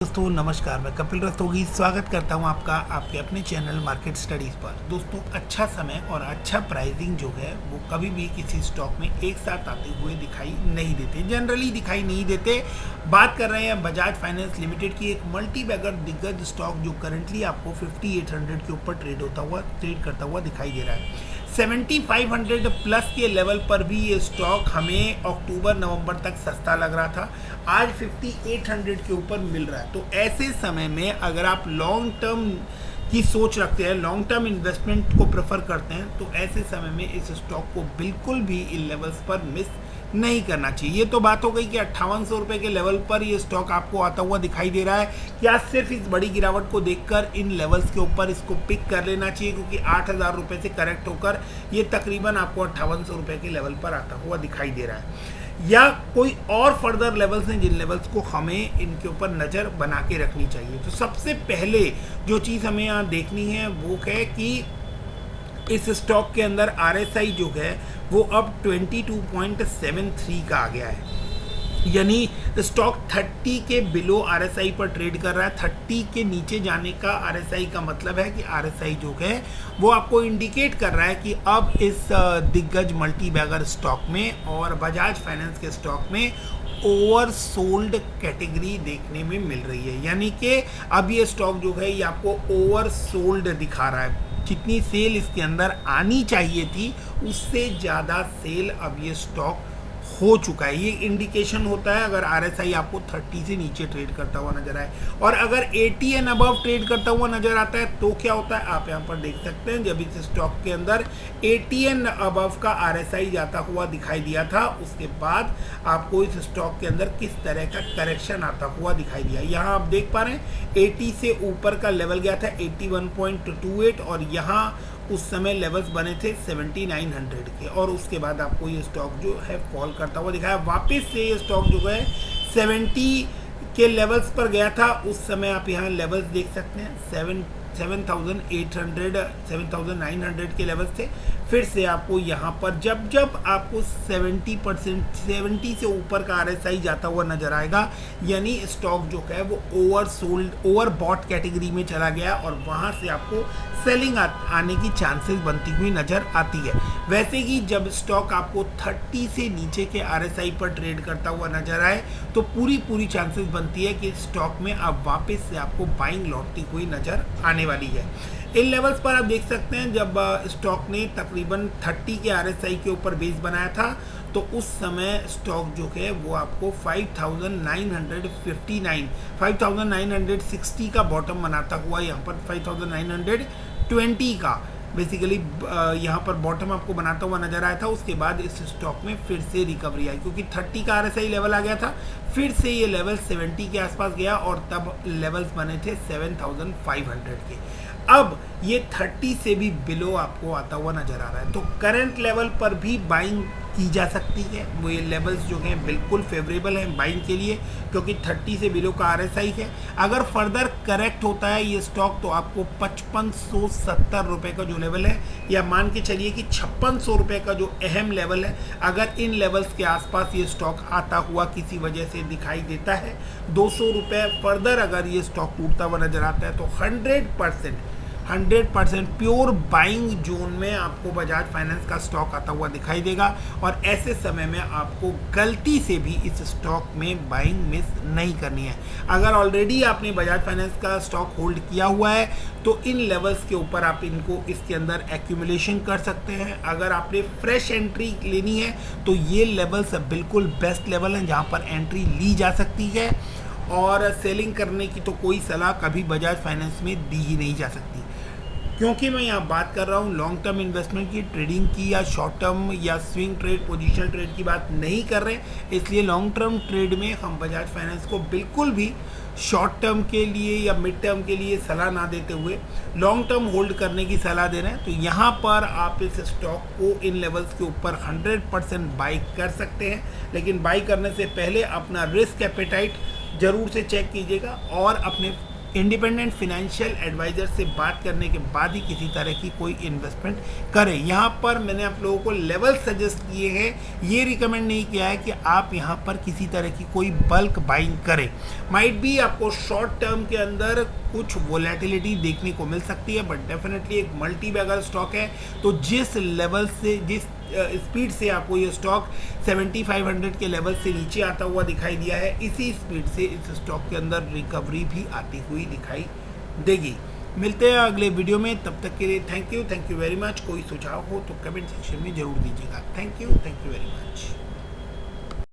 दोस्तों नमस्कार, मैं कपिल रस्तोगी स्वागत करता हूं आपका आपके अपने चैनल मार्केट स्टडीज़ पर। दोस्तों अच्छा समय और अच्छा प्राइसिंग जो है वो कभी भी किसी स्टॉक में एक साथ आते हुए दिखाई नहीं देते, जनरली दिखाई नहीं देते। बात कर रहे हैं बजाज फाइनेंस लिमिटेड की, एक मल्टी बैगर दिग्गज स्टॉक जो करंटली आपको 5800 के ऊपर ट्रेड करता हुआ दिखाई दे रहा है। 7500 प्लस के लेवल पर भी ये स्टॉक हमें अक्टूबर नवंबर तक सस्ता लग रहा था, आज 5800 के ऊपर मिल रहा है। तो ऐसे समय में अगर आप लॉन्ग टर्म की सोच रखते हैं, लॉन्ग टर्म इन्वेस्टमेंट को प्रेफर करते हैं, तो ऐसे समय में इस स्टॉक को बिल्कुल भी इन लेवल्स पर मिस नहीं करना चाहिए। ये तो बात हो गई कि 5800 रुपये के लेवल पर ये स्टॉक आपको आता हुआ दिखाई दे रहा है। क्या सिर्फ इस बड़ी गिरावट को देखकर इन लेवल्स के ऊपर इसको पिक कर लेना चाहिए, क्योंकि 8000 रुपये से करेक्ट होकर ये तकरीबन आपको 5800 रुपये के लेवल पर आता हुआ दिखाई दे रहा है, या कोई और फर्दर लेवल्स हैं जिन लेवल्स को हमें इनके ऊपर नज़र बना के रखनी चाहिए। तो सबसे पहले जो चीज़ हमें यहाँ देखनी है वो है कि इस स्टॉक के अंदर RSI जो है वो अब 22.73 का आ गया है, यानी स्टॉक 30 के बिलो RSI पर ट्रेड कर रहा है। 30 के नीचे जाने का RSI का मतलब है कि RSI जो है वो आपको इंडिकेट कर रहा है कि अब इस दिग्गज मल्टी बैगर स्टॉक में और बजाज फाइनेंस के स्टॉक में ओवर सोल्ड कैटेगरी देखने में मिल रही है, यानी कि अब ये स्टॉक जो है ये आपको ओवर सोल्ड दिखा रहा है। जितनी सेल इसके अंदर आनी चाहिए थी उससे ज़्यादा सेल अब ये स्टॉक हो चुका है। ये इंडिकेशन होता है अगर RSI आपको 30 से नीचे ट्रेड करता हुआ नजर आए, और अगर 80 एंड अबव ट्रेड करता हुआ नजर आता है तो क्या होता है आप यहाँ पर देख सकते हैं। जब इस स्टॉक के अंदर 80 एंड अबव का RSI जाता हुआ दिखाई दिया था, उसके बाद आपको इस स्टॉक के अंदर किस तरह का करेक्शन आता हुआ दिखाई दिया। यहाँ आप देख पा रहे हैं 80 से ऊपर का लेवल गया था 81.28, और यहाँ उस समय लेवल्स बने थे 7900 के, और उसके बाद आपको ये स्टॉक जो है फॉल करता हुआ दिखाया। वापस से ये स्टॉक जो है 70 के लेवल्स पर गया था, उस समय आप यहाँ लेवल्स देख सकते हैं 7800 7900 के लेवल्स थे। फिर से आपको यहाँ पर जब आपको 70 से ऊपर का RSI जाता हुआ नजर आएगा, यानी स्टॉक जो है वो oversold overbought category में चला गया, और वहाँ से आपको सेलिंग आने की चांसेस बनती हुई नजर आती है। वैसे ही जब स्टॉक आपको 30 से नीचे के RSI पर ट्रेड करता हुआ नजर आए तो पूरी चांसेस बनती है कि स्टॉक में अब वापस से आपको बाइंग लौटती हुई नजर आने वाली है। इन लेवल्स पर आप देख सकते हैं जब स्टॉक ने तकरीबन 30 के RSI के ऊपर बेस बनाया था तो उस समय स्टॉक जो है वो आपको 5960 का बॉटम बनाता हुआ यहाँ पर 5920 का बेसिकली यहाँ पर बॉटम आपको बनाता हुआ नजर आया था। उसके बाद इस स्टॉक में फिर से रिकवरी आई, क्योंकि 30 का RSI लेवल आ गया था, फिर से ये लेवल 70 के आसपास गया और तब लेवल्स बने थे 7500 के। अब ये 30 से भी बिलो आपको आता हुआ नजर आ रहा है, तो करंट लेवल पर भी बाइंग की जा सकती है। वो ये लेवल्स जो हैं बिल्कुल फेवरेबल हैं बाइंग के लिए, क्योंकि 30 से बिलो का RSI है। अगर फर्दर करेक्ट होता है ये स्टॉक तो आपको 5570 रुपये का जो लेवल है, या मान के चलिए कि 5600 रुपये का जो अहम लेवल है, अगर इन लेवल्स के आसपास ये स्टॉक आता हुआ किसी वजह से दिखाई देता है, 200 रुपये फर्दर अगर ये स्टॉक टूटता हुआ नजर आता है, तो 100% प्योर बाइंग जोन में आपको बजाज फाइनेंस का स्टॉक आता हुआ दिखाई देगा, और ऐसे समय में आपको गलती से भी इस स्टॉक में बाइंग मिस नहीं करनी है। अगर ऑलरेडी आपने बजाज फाइनेंस का स्टॉक होल्ड किया हुआ है तो इन लेवल्स के ऊपर आप इनको इसके अंदर एक्यूमुलेशन कर सकते हैं। अगर आपने फ्रेश एंट्री लेनी है तो ये लेवल्स बिल्कुल बेस्ट लेवल हैं जहाँ पर एंट्री ली जा सकती है, और सेलिंग करने की तो कोई सलाह कभी बजाज फाइनेंस में दी ही नहीं जा सकती, क्योंकि मैं यहाँ बात कर रहा हूँ लॉन्ग टर्म इन्वेस्टमेंट की, ट्रेडिंग की, या शॉर्ट टर्म या स्विंग ट्रेड पोजीशनल ट्रेड की बात नहीं कर रहे। इसलिए लॉन्ग टर्म ट्रेड में हम बजाज फाइनेंस को बिल्कुल भी शॉर्ट टर्म के लिए या मिड टर्म के लिए सलाह ना देते हुए लॉन्ग टर्म होल्ड करने की सलाह दे रहे हैं। तो यहाँ पर आप इस स्टॉक को इन लेवल्स के ऊपर 100% बाई कर सकते हैं, लेकिन बाई करने से पहले अपना रिस्क एपेटाइट ज़रूर से चेक कीजिएगा और अपने इंडिपेंडेंट फाइनेंशियल एडवाइजर से बात करने के बाद ही किसी तरह की कोई इन्वेस्टमेंट करें। यहाँ पर मैंने आप लोगों को लेवल सजेस्ट किए हैं, ये रिकमेंड नहीं किया है कि आप यहाँ पर किसी तरह की कोई बल्क बाइंग करें। माइट भी आपको शॉर्ट टर्म के अंदर कुछ वोलेटिलिटी देखने को मिल सकती है, बट डेफिनेटली एक मल्टी बैगर स्टॉक है। तो जिस लेवल से, जिस स्पीड से आपको ये स्टॉक 7500 के लेवल से नीचे आता हुआ दिखाई दिया है, इसी स्पीड से इस स्टॉक के अंदर रिकवरी भी आती हुई दिखाई देगी। मिलते हैं अगले वीडियो में, तब तक के लिए थैंक यू वेरी मच। कोई सुझाव हो तो कमेंट सेक्शन में जरूर दीजिएगा। Thank you very much.